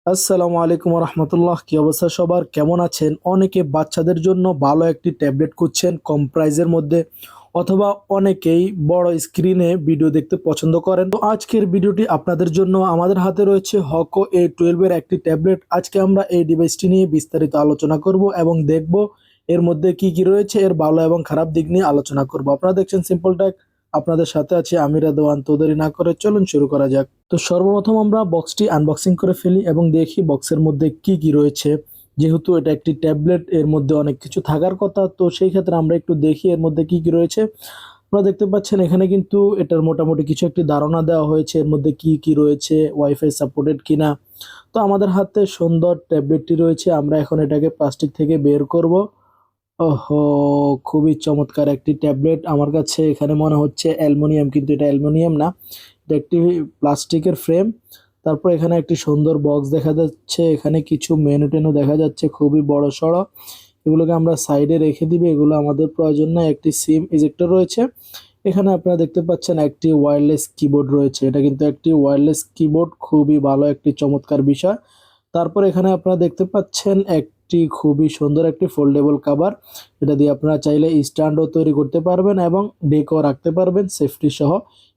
আসসালামু আলাইকুম রহমতুল্লাহ। কি অবস্থা সবার, কেমন আছেন? অনেকে বাচ্চাদের জন্য ভালো একটি ট্যাবলেট খুঁজছেন কম প্রাইজের মধ্যে, অথবা অনেকেই বড় স্ক্রিনে ভিডিও দেখতে পছন্দ করেন। তো আজকের ভিডিওটি আপনাদের জন্য। আমাদের হাতে রয়েছে হকো A12 এর একটি ট্যাবলেট। আজকে আমরা এই ডিভাইসটি নিয়ে বিস্তারিত আলোচনা করব এবং দেখব এর মধ্যে কি কি রয়েছে, এর ভালো এবং খারাপ দিক নিয়ে আলোচনা করব। আপনারা দেখছেন সিম্পল টেক, আপনাদের সাথে আছে আমি রেদওয়ান। তো দেরি না করে চলুন শুরু করা যাক। তো সর্বপ্রথম আমরা বক্সটি আনবক্সিং করে ফেলি এবং দেখি বক্সের মধ্যে কি কি রয়েছে। যেহেতু এটা একটি ট্যাবলেট, এর মধ্যে অনেক কিছু থাকার কথা, তো সেই ক্ষেত্রে আমরা একটু দেখি এর মধ্যে কি কি রয়েছে। আপনারা দেখতে পাচ্ছেন এখানে কিন্তু এটার মোটামুটি কিছু একটি ধারণা দেওয়া হয়েছে এর মধ্যে কি কি রয়েছে, ওয়াইফাই সাপোর্টেড কিনা। তো আমাদের হাতে সুন্দর ট্যাবলেটটি রয়েছে, আমরা এখন এটাকে প্লাস্টিক থেকে বের করব। ওহো, খুবই চমৎকার একটি ট্যাবলেট। আমার কাছে এখানে মনে হচ্ছে অ্যালুমিনিয়াম, কিন্তু এটা অ্যালুমিনিয়াম না, এটা একটি প্লাস্টিকের ফ্রেম। তারপর এখানে একটি সুন্দর বক্স দেখা যাচ্ছে, এখানে কিছু মেনু টেনু দেখা যাচ্ছে খুবই বড় সড়ো। এগুলোকে আমরা সাইডে রেখে দিবে, এগুলো আমাদের প্রয়োজন না। একটি সিম ইজেক্টর রয়েছে। এখানে আপনারা দেখতে পাচ্ছেন একটি ওয়্যারলেস কিবোর্ড রয়েছে, এটা কিন্তু একটি ওয়্যারলেস কিবোর্ড, খুবই ভালো একটি চমৎকার বিষয়। তারপর এখানে আপনারা দেখতে পাচ্ছেন একটি খুবই সুন্দর একটি ফোল্ডেবল কভার, এটা দিয়ে আপনারা চাইলে স্ট্যান্ডও তৈরি করতে পারবেন এবং ডেকও রাখতে পারবেন সেফটি সহ।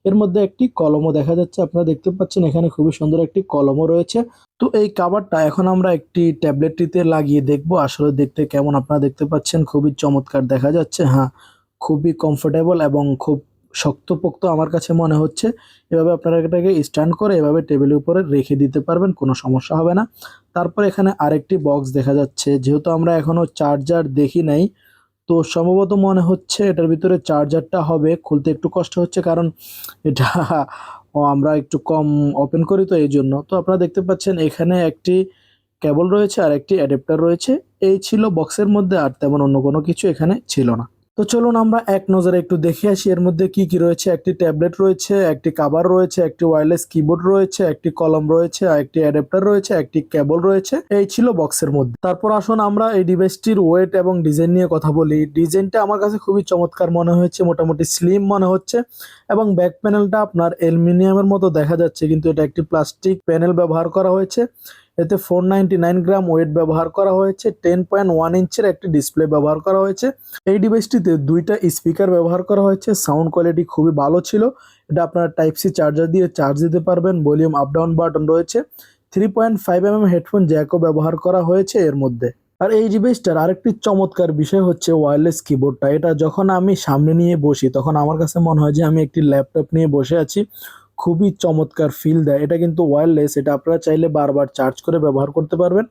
এর মধ্যে একটি কলমও দেখা যাচ্ছে, আপনারা দেখতে পাচ্ছেন এখানে খুবই সুন্দর একটি কলমও রয়েছে। তো এই কভারটা এখন আমরা একটি ট্যাবলেটটিতে লাগিয়ে দেখব আসলে দেখতে কেমন। আপনারা দেখতে পাচ্ছেন খুবই চমৎকার দেখা যাচ্ছে, হ্যাঁ খুবই কমফোর্টেবল এবং খুব শক্তপোক্ত আমার কাছে মনে হচ্ছে। এভাবে আপনারা এটাকে স্ট্যান্ড করে এভাবে টেবিলের উপরে রেখে দিতে পারবেন, কোনো সমস্যা হবে না। তারপর এখানে আরেকটি বক্স দেখা যাচ্ছে, যেহেতু আমরা এখনো চার্জার দেখি নাই, তো সম্ভবত মনে হচ্ছে এটার ভিতরে চার্জারটা হবে। খুলতে একটু কষ্ট হচ্ছে কারণ এটা আমরা একটু কম ওপেন করি, তো এই জন্য। তো আপনারা দেখতে পাচ্ছেন এখানে একটি কেবল রয়েছে আর একটি অ্যাডাপ্টার রয়েছে। এই ছিল বক্সের মধ্যে, আর তেমন অন্য কোনো কিছু এখানে ছিল না। তো চলুন আমরা এক নজরে একটু দেখে আসি এর মধ্যে কি কি রয়েছে। একটি ট্যাবলেট রয়েছে, একটি কভার রয়েছে, একটি ওয়্যারলেস কিবোর্ড রয়েছে, একটি কলম রয়েছে, আর একটি অ্যাডাপ্টার রয়েছে, একটি কেবল রয়েছে। এই ছিল বক্সের মধ্যে। তারপর আসুন আমরা এই ডিভাইসটির ওয়েট এবং ডিজাইন নিয়ে কথা বলি। ডিজাইনটা আমার কাছে খুবই চমৎকার মনে হয়েছে, মোটামুটি স্লিম মনে হচ্ছে এবং ব্যাক প্যানেলটা আপনার অ্যালুমিনিয়ামের মতো দেখা যাচ্ছে, কিন্তু এটা একটি প্লাস্টিক প্যানেল ব্যবহার করা হয়েছে। এতে 499 গ্রাম ওয়েট ব্যবহার করা হয়েছে। 10.1 ইঞ্চের একটি ডিসপ্লে ব্যবহার করা হয়েছে। এই ডিভাইসটিতে দুইটা স্পিকার ব্যবহার করা হয়েছে, সাউন্ড কোয়ালিটি খুবই ভালো ছিল। এটা আপনারা টাইপ সি চার্জার দিয়ে চার্জ দিতে পারবেন। ভলিউম আপ ডাউন বাটন রয়েছে। 3.5 mm হেডফোন জ্যাকও ব্যবহার করা হয়েছে এর মধ্যে। আর এই ডিভাইসটার আরেকটি চমৎকার বিষয় হচ্ছে ওয়্যারলেস কিবোর্ডটা। এটা যখন আমি সামনে নিয়ে বসি তখন আমার কাছে মনে হয় যে আমি একটি ল্যাপটপ নিয়ে বসে আছি, খুবই চমৎকার ফিল দেয়। এটা কিন্তু ওয়্যারলেস, এটা আপনারা চাইলে বারবার চার্জ করে ব্যবহার করতে পারবেন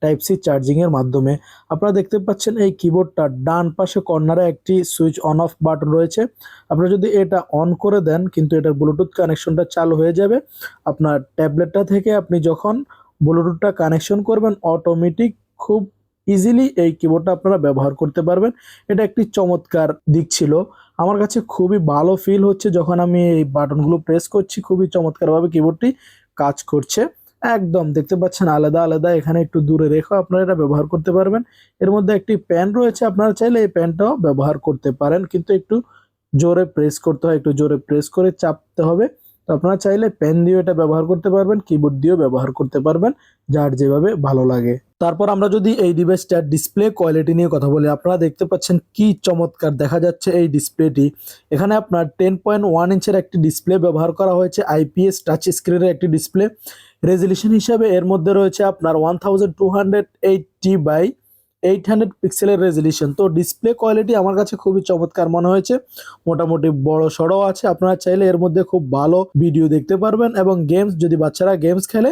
টাইপ সি চার্জিং এর মাধ্যমে। আপনারা দেখতে পাচ্ছেন এই কিবোর্ডটার ডান পাশে কর্নারে একটি সুইচ অন অফ বাটন রয়েছে। আপনারা যদি এটা অন করে দেন কিন্তু এটার ব্লুটুথ কানেকশনটা চালু হয়ে যাবে। আপনার ট্যাবলেটটা থেকে আপনি যখন ব্লুটুথটা কানেকশন করবেন অটোমেটিক খুব ইজিলি এই কিবোর্ডটা আপনারা ব্যবহার করতে পারবেন। এটা একটি চমৎকার দিক ছিল। আমার কাছে খুবই ভালো ফিল হচ্ছে যখন আমি এই বাটনগুলো প্রেস করছি, খুবই চমৎকারভাবে কিবোর্ডটি কাজ করছে। একদম দেখতে পাচ্ছেন আলাদা আলাদা, এখানে একটু দূরে রেখেও আপনারা এটা ব্যবহার করতে পারবেন। এর মধ্যে একটি প্যান রয়েছে, আপনারা চাইলে এই প্যানটাও ব্যবহার করতে পারেন, কিন্তু একটু জোরে প্রেস করতে হয়, একটু জোরে প্রেস করে চাপতে হবে। তো আপনারা চাইলে পেন দিয়েও এটা ব্যবহার করতে পারবেন, কিবোর্ড দিয়েও ব্যবহার করতে পারবেন, যার যেভাবে ভালো লাগে। তারপর আমরা যদি এই ডিভাইসটার ডিসপ্লে কোয়ালিটি নিয়ে কথা বলি, আপনারা দেখতে পাচ্ছেন কি চমৎকার দেখা যাচ্ছে এই ডিসপ্লেটি। এখানে আপনার 10.1 ইঞ্চের একটি ডিসপ্লে ব্যবহার করা হয়েছে, আইপিএস টাচ স্ক্রিনের একটি ডিসপ্লে। রেজলিউশন হিসাবে এর মধ্যে রয়েছে আপনার 1280 বাই 800 পিক্সেলের রেজলিউশন। তো ডিসপ্লে কোয়ালিটি আমার কাছে খুবই চমৎকার মনে হয়েছে, মোটামুটি বড় সড়ো আছে। আপনারা চাইলে এর মধ্যে খুব ভালো ভিডিও দেখতে পারবেন এবং গেমস, যদি বাচ্চারা গেমস খেলে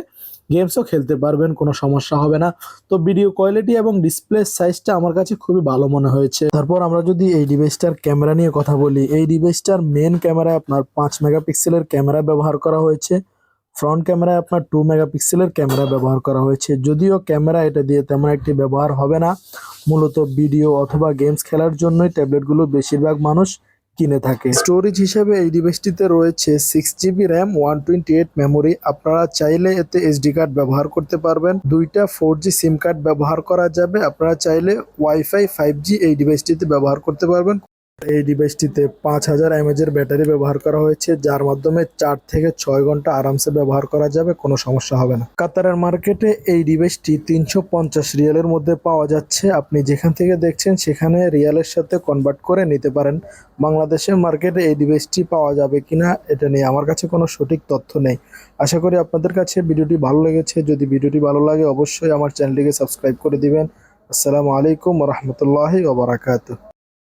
গেমসও খেলতে পারবেন, কোনো সমস্যা হবে না। তো ভিডিও কোয়ালিটি এবং ডিসপ্লে সাইজটা আমার কাছে খুবই ভালো মনে হয়েছে। তারপর আমরা যদি এই ডিভাইসটার ক্যামেরা নিয়ে কথা বলি, এই ডিভাইসটার মেন ক্যামেরায় আপনার 5 মেগাপিক্সেলের ক্যামেরা ব্যবহার করা হয়েছে। ফ্রন্ট ক্যামেরায় আপনার 2 মেগাপিক্সেলের ক্যামেরা ব্যবহার করা হয়েছে। যদিও ক্যামেরা এটা দিয়ে তেমন একটি ব্যবহার হবে না, মূলত ভিডিও অথবা গেমস খেলার জন্যই ট্যাবলেটগুলো বেশিরভাগ মানুষ কিনে থাকে। স্টোরেজ হিসেবে এই ডিভাইসটিতে রয়েছে 6 GB র্যাম, 128 মেমোরি। আপনারা চাইলে এতে এসডি কার্ড ব্যবহার করতে পারবেন। দুইটা 4G সিম কার্ড ব্যবহার করা যাবে। আপনারা চাইলে ওয়াইফাই 5G এই ডিভাইসটিতে ব্যবহার করতে পারবেন, এই ডিভাইসটিতে 5000 এমএএচের ব্যাটারি ব্যবহার করা হয়েছে, যার মাধ্যমে 4 থেকে 6 ঘন্টা আরামসে ব্যবহার করা যাবে, কোনো সমস্যা হবে না। কাতারের মার্কেটে এই ডিভাইসটি 350 রিয়ালের মধ্যে পাওয়া যাচ্ছে। আপনি যেখান থেকে দেখছেন সেখানে রিয়ালের সাথে কনভার্ট করে নিতে পারেন। বাংলাদেশের মার্কেটে এই ডিভাইসটি পাওয়া যাবে কিনা এটা নিয়ে আমার কাছে কোনো সঠিক তথ্য নেই। আশা করি আপনাদের কাছে ভিডিওটি ভালো লেগেছে। যদি ভিডিওটি ভালো লাগে অবশ্যই আমার চ্যানেলটিকে সাবস্ক্রাইব করে দিবেন। আসসালামু আলাইকুম ওয়া রাহমাতুল্লাহি ওয়া বারাকাতুহু।